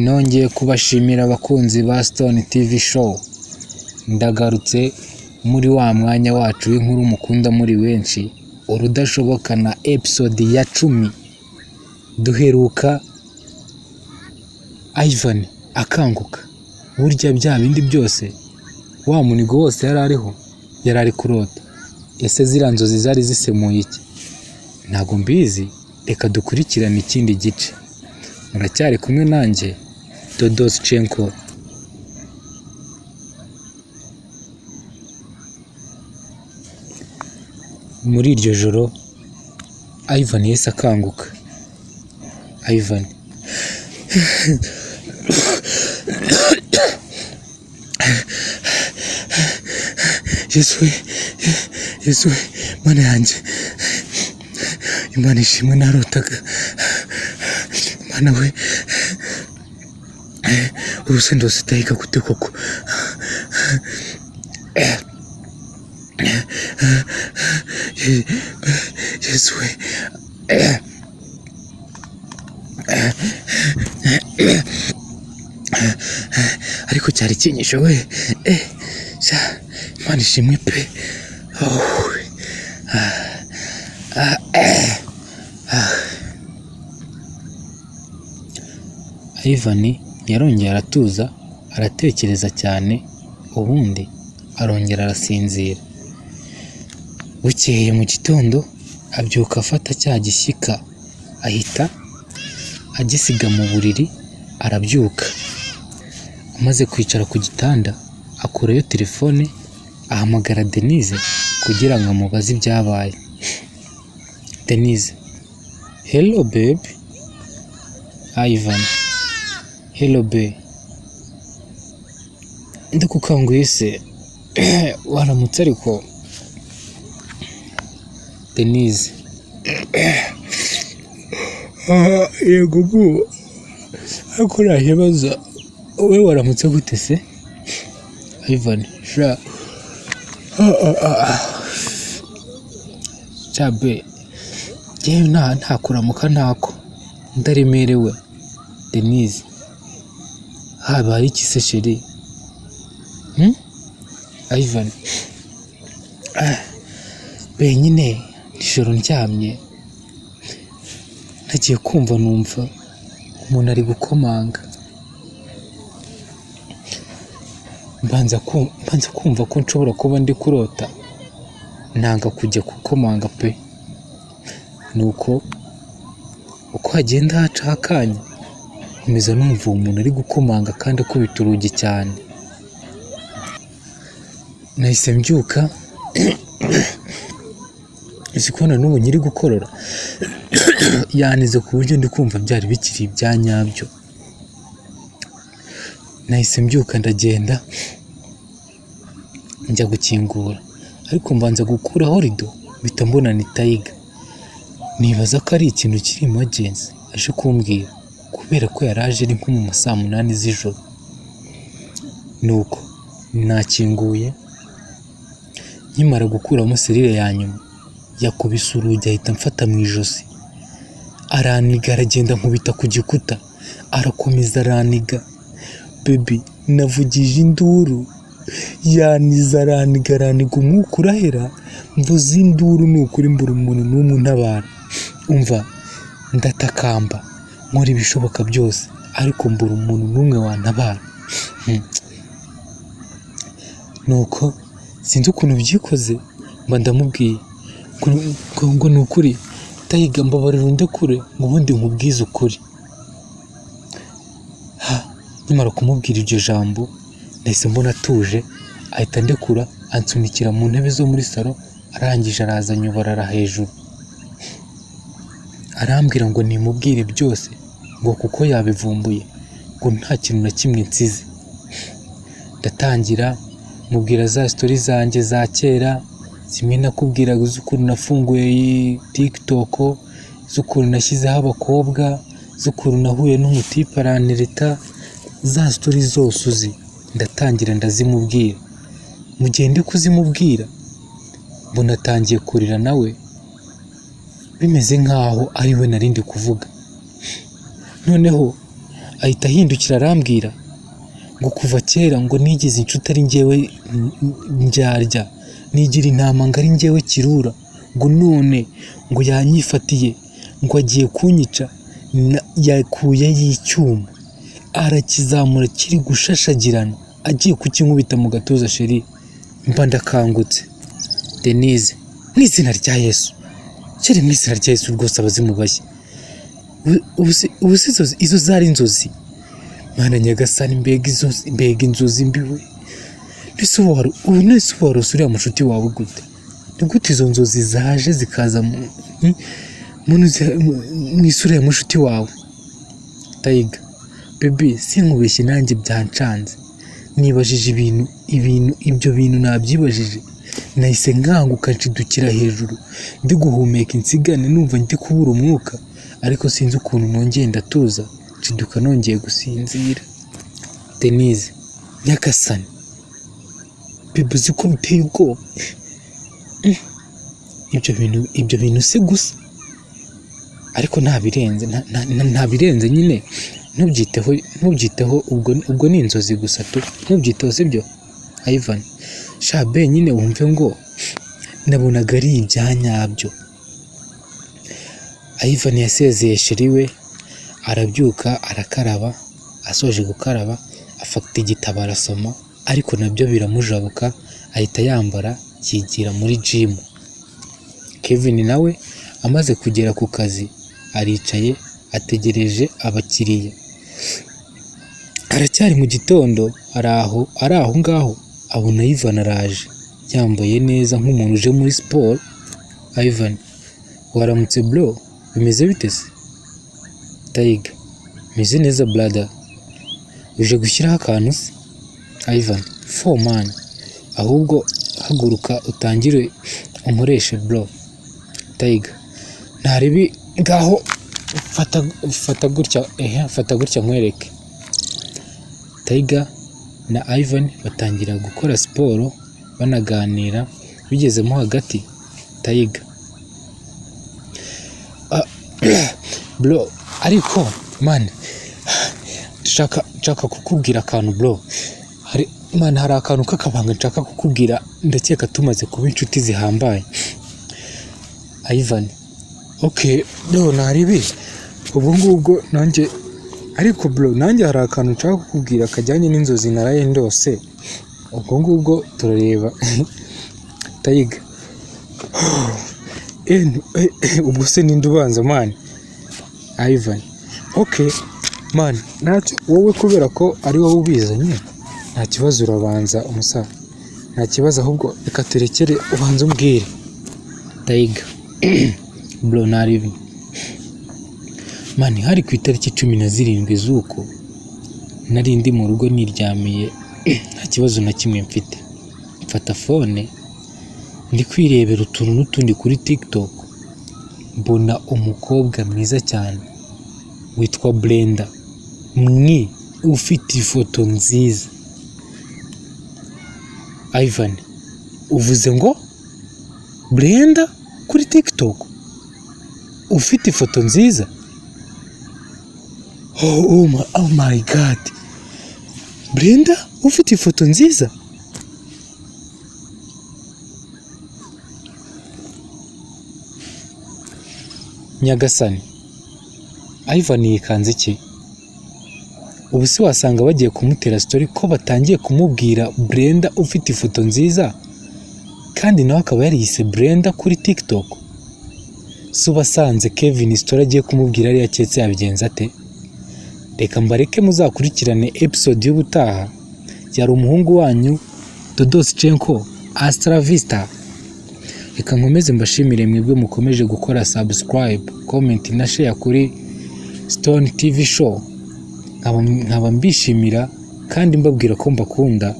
Nongeye kubashimira abakunzi ba Stone TV show. Ndagarutse muri wa mwanya wacu w'inkuru mukunda muri benshi, urudashoboka na episode ya 10. Duheruka Ivan akanguka. Burya bya bindi byose wa munigo wose yarari kurota. Ese zira nzozi zari zisemuye iki? Ntago mbizi, reka dukurikirane ikindi gice. Muracyari kumwe nanjye Dodoschenko. Muri iryo joro Ivan yese akanguka. Ivan Yesu mana yanjye, Imana ishimwe narotaga. Mana we, urusendo sitahika gute koko? Yesu we, ariko cyari kinyisho we. Imana ishimwe pe. Ivan yarongera aratuza, aratekereza cyane, ubundi arongera arasinzira. Bukeye mu gitondo abyuka afata cya gishyika, ahita agisiga mu buriri, arabyuka. Amaze kwicara ku gitanda akurayo telefone, ahamagara Denise kugira ngo amubaze ibyabaye. Denise: hello babe. Ivan: hello babe. Ndakukanguye se? Waramutse ariko? Denise: yego bu, ariko nahibaza wowe waramutse gute se? Ivan: sha chabe, yewe nta kuramuka ntako, ndaremerewe. Denise: habaye iki se chérie? Ivan: benyine nijoro ndyamye, nagiye kumva numva umuntu ari gukomanga. Mbanza kumva ko nshobora kuba ndi kurota, nanga kujya gukomanga pe. Nuko uko hagenda haca akanya, nkomeza numva umuntu ari gukomanga kandi akubita urugi cyane. Nahise mbyuka, izikona n'ubu nyiri gukorora, yanize ku buryo ndi kumva byari bikiri ibya nyabyo. Nahise mbyuka ndagenda njya gukingura, ariko mbanza gukuraho rido bita mbona ni Tiger. Nibaza ko ari ikintu kiri emergency aje kumbwira, kubera ko yaraje ari nko mu ma 8 z'ijoro. Nuko nakinguye, nkimara gukuramo serire ya nyuma, yakubise urugi ahita mfata mu ijosi, araniga, aragenda nkubita ku gikuta, arakomeza araniga. Baby, navugije induru, yaniza araniga umwuka urahera, mvuze induru nukuri mbura umuntu n'umwe untabara. Umva, ndatakamba, nkora ibishoboka byose, ariko mbura umuntu n'umwe wantabara. Nuko sinzi ukuntu byikoze, mba ndamubwiye ngo ni ukuri Tiger, mbabarira undekure ngo ubundi nkubwize ukuri. Nimara kumubwira iryo jambo, nahise mbona atuje, ahita ndekura, ansunikira mu ntebe zo muri salo, arangije araza anyoborara hejuru. Arambwira ngo nimubwire byose, ngo kuko yabivumbuye, ngo nta kintu na kimwe nsize. Ndatangira mubwira za story zanjye za kera, zimwe nakubwiraga z'ukuntu nafunguye TikTok, z'ukuntu nashyizeho abakobwa, z'ukuntu nahuye n'umutipe arantereta. Za story zose uzi ndatangira ndazimubwira. Mu gihe ndi kuzimubwira, mbona atangiye kurira nawe, bimeze nkaho ari we narindi kuvuga. Noneho ahita ahindukira arambwira ngo kuva kera ngo nigize inshuti ari njyewe ndyarya, nigira intama ngo ari njyewe kirura, ngo none ngo yanyifatiye ngo agiye kunyica, yakuyeho icyuma arakizamura kiri gushashagirana agiye kukinkubita mu gatuza. Sheri mba ndakangutse. Denise, mu izina rya Yesu, Sheri mu izina rya Yesu rwose abazimu bashya, ubu izo zari inzozi? Mana nyagasani, mbega inzozi mbiwe. Nese warose uriya mushuti wawe gute? Ni gute izo nzozi zaje zikaza mu isura ya mushuti wawe? Tayiga, bebe sinkubeshye nanjye byancanze, nibajije ibyo bintu nabyibajije, nahise nkanguka nshidukira hejuru ndi guhumeka insigane numva ndi kubura umwuka, ariko sinzi ukuntu nongeye ndatuza nshiduka nongeye gusinzira. Denise, nyagasani, bebe uzi ko biteye ubwoba. Ibyo bintu si gusa, ariko ntabirenze nyine, ntubyiteho, ubwo ni inzozi gusa tu, ntubyiteho sibyo Ivan? Shabe nyine wumve ngo nabonaga ari ibyanyabyo. Ivan yasezeye sheri we, arabyuka arakaraba, asoje gukaraba afata igitabo arasoma, ariko nabyo biramujabuka, ahita yambara yigira muri gym. Kevin nawe amaze kugera ku kazi aricaye ategereje abakiriya. Aracyari mu gitondo, ari aho ngaho abona Ivan araje yambaye neza nk'umuntu uje muri siporo. Ivan, waramutse bro, bimeze bite se? Tayiga, meze neza brother, uje gushyiraho akantu se? Ivan, for man, ahubwo haguruka utangire umureshe bro. Tayiga, ntaribi ngaho fata gutya nkwereke. Tayiga na Ivan batangira gukora siporo banaganira, bigezemo hagati. Tayiga, bro, ariko man, nshaka kukubwira akantu bro. Hari akantu k'akabanga nshaka kukubwira, ndakeka tumaze kuba inshuti zihambaye. Ivan, okay, no naribi ubwo ngubwo nanjye, ariko bro nanjye hari akantu nshaka kukubwira kajyanye n'inzozi naraye ndose, ubwo ngubwo turareba. Tayiga, ubwo se ninde ubanza man? Ivan, okay man, ntacyo, wowe kubera ko ari wowe ubizanye nta kibazo, urabanza umusaza, nta kibazo, ahubwo reka turekere ubanza umbwire. Tayiga, bro naribi man, hari ku itariki 17 z'uko nari ndi mu rugo niryamiye, nta kibazo na kimwe mfite, mfata phone ndi kwirebera utuntu n'utundi kuri TikTok, mbona umukobwa mwiza cyane witwa Brenda, ufite ifoto nziza. Ivan, uvuze ngo Brenda kuri TikTok ufite ifoto nziza? Oh my god, Brenda ufite ifoto nziza? Nyagasani, Ivan yikanze iki? Ubu si wasanga bagiye kumutera story ko batangiye kumubwira Brenda ufite ifoto nziza, kandi nawe akaba yariyise Brenda kuri TikTok. Si basanze Kevin story agiye kumubwira ari yaketse yabigenza ate? Reka mbareke muzakurikirane episode y'ubutaha. Yari umuhungu wanyu Dodoschenko, Astra Vista. Reka nkomeze mbashimire mwebwe mukomeje gukora subscribe, comment na share kuri Stone TV Show. Nkaba mbishimira kandi mbabwira ko mbakunda.